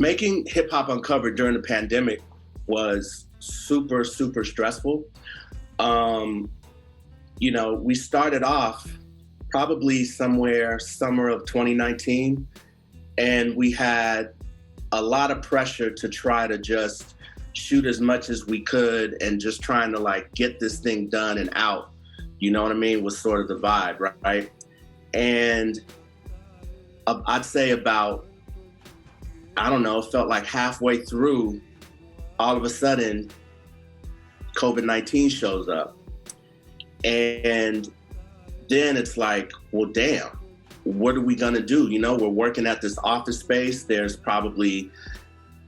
Making Hip Hop Uncovered during the pandemic was super, super stressful. We started off probably somewhere summer of 2019, and we had a lot of pressure to try to just shoot as much as we could and just trying to like get this thing done and out. You know what I mean? Was sort of the vibe, right? And I'd say about, I don't know, felt like halfway through, all of a sudden, COVID-19 shows up. And then it's like, well, damn, what are we gonna do? You know, we're working at this office space. There's probably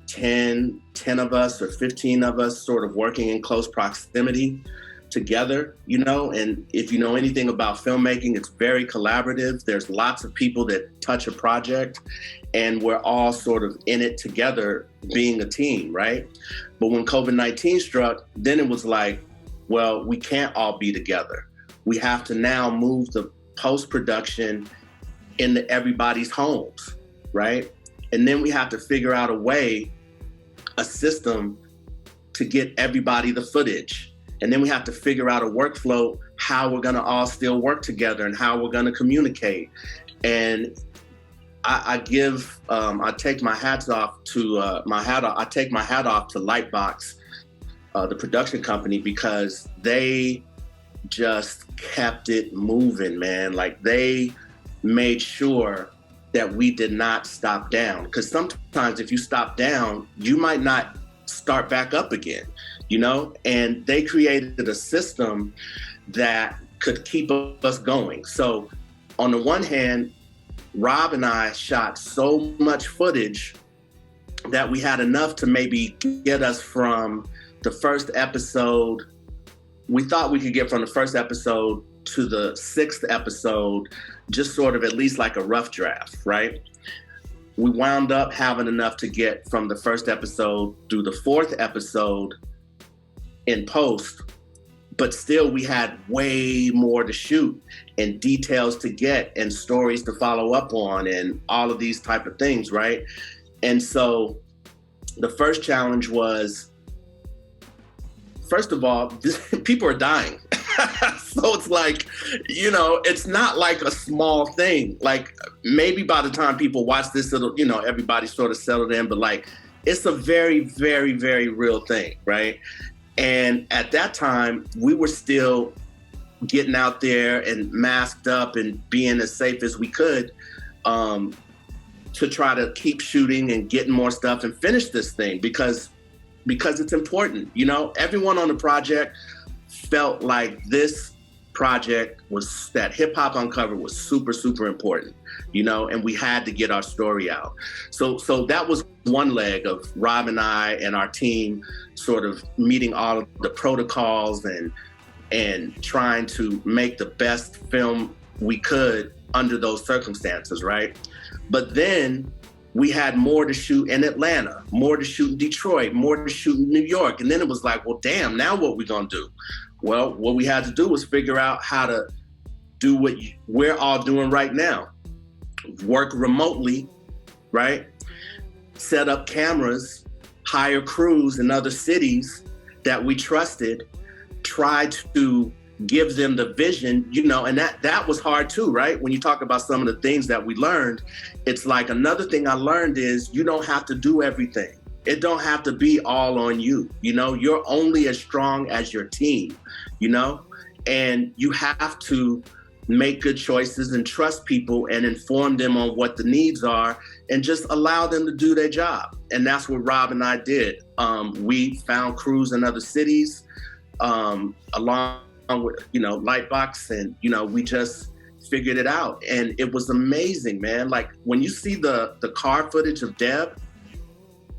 10 of us or 15 of us sort of working in close proximity together, you know, and if you know anything about filmmaking, it's very collaborative. There's lots of people that touch a project and we're all sort of in it together being a team, right? But when COVID-19 struck, then it was like, well, we can't all be together. We have to now move the post-production into everybody's homes, right? And then we have to figure out a system to get everybody the footage. And then we have to figure out a workflow, how we're gonna all still work together and how we're gonna communicate. And I take my hat off to Lightbox, the production company, because they just kept it moving, man. Like they made sure that we did not stop down. Because sometimes if you stop down, you might not start back up again, you know? And they created a system that could keep us going. So on the one hand, Rob and I shot so much footage that we had enough to maybe get us from the first episode. We thought we could get from the first episode to the 6th episode, just sort of at least like a rough draft, right? We wound up having enough to get from the first episode through the 4th episode in post, but still we had way more to shoot and details to get and stories to follow up on and all of these type of things, right? And so the first challenge was, first of all, people are dying. So it's like, you know, it's not like a small thing. Like maybe by the time people watch this, it'll, you know, everybody sort of settled in, but like, it's a very, very, very real thing, right? And at that time, we were still getting out there and masked up and being as safe as we could to try to keep shooting and getting more stuff and finish this thing because it's important. You know, everyone on the project felt like this project was, that Hip Hop Uncovered was super, super important, you know, and we had to get our story out. So that was one leg of Rob and I and our team sort of meeting all of the protocols and trying to make the best film we could under those circumstances, right? But then we had more to shoot in Atlanta, more to shoot in Detroit, more to shoot in New York. And then it was like, well, damn, now what we gonna do? Well, what we had to do was figure out how to do what we're all doing right now. Work remotely, right? Set up cameras, hire crews in other cities that we trusted, try to give them the vision, you know, and that was hard too, right? When you talk about some of the things that we learned, it's like another thing I learned is you don't have to do everything. It don't have to be all on you, you know? You're only as strong as your team, you know? And you have to make good choices and trust people and inform them on what the needs are and just allow them to do their job. And that's what Rob and I did. We found crews in other cities, along with, you know, Lightbox, and, you know, we just figured it out. And it was amazing, man. Like when you see the car footage of Deb,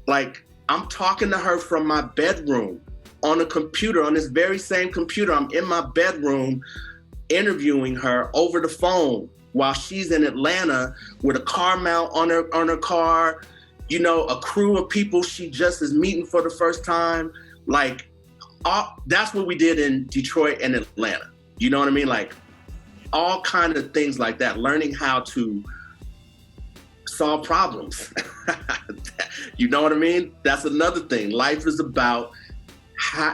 like I'm talking to her from my bedroom on a computer, on this very same computer. I'm in my bedroom interviewing her over the phone while she's in Atlanta with a car mount on her car, you know, a crew of people she just is meeting for the first time. Like, that's what we did in Detroit and Atlanta. You know what I mean? Like all kind of things like that, learning how to solve problems. You know what I mean? That's another thing. Life is about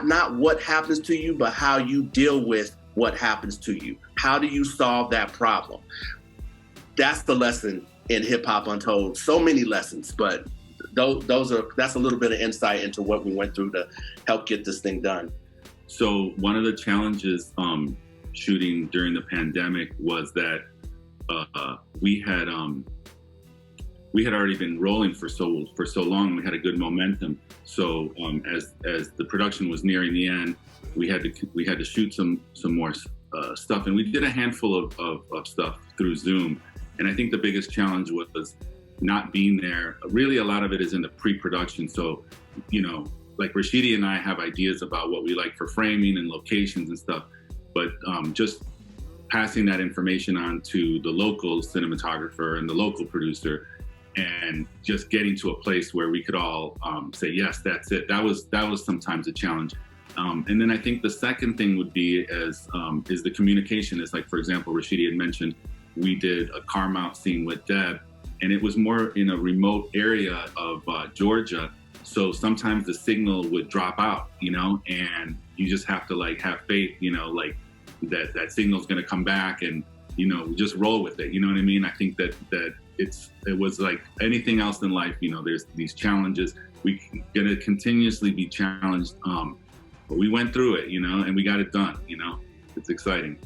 not what happens to you, but how you deal with what happens to you. How do you solve that problem? That's the lesson in Hip Hop Untold. So many lessons, but that's a little bit of insight into what we went through to help get this thing done. So one of the challenges shooting during the pandemic was that we had already been rolling for so long. We had a good momentum. So as the production was nearing the end, we had to shoot some more stuff, and we did a handful of stuff through Zoom. And I think the biggest challenge was not being there. Really, a lot of it is in the pre-production. So, you know, like Rashidi and I have ideas about what we like for framing and locations and stuff, but just passing that information on to the local cinematographer and the local producer, and just getting to a place where we could all say, yes, that's it. That was sometimes a challenge. And then I think the second thing would be is the communication. Is like, for example, Rashidi had mentioned, we did a car mount scene with Deb, and it was more in a remote area of Georgia. So sometimes the signal would drop out, you know, and you just have to like have faith, you know, like that signal's going to come back, and, you know, just roll with it. You know what I mean? I think that it was like anything else in life, you know, there's these challenges. We're going to continuously be challenged. But we went through it, you know, and we got it done, you know. It's exciting.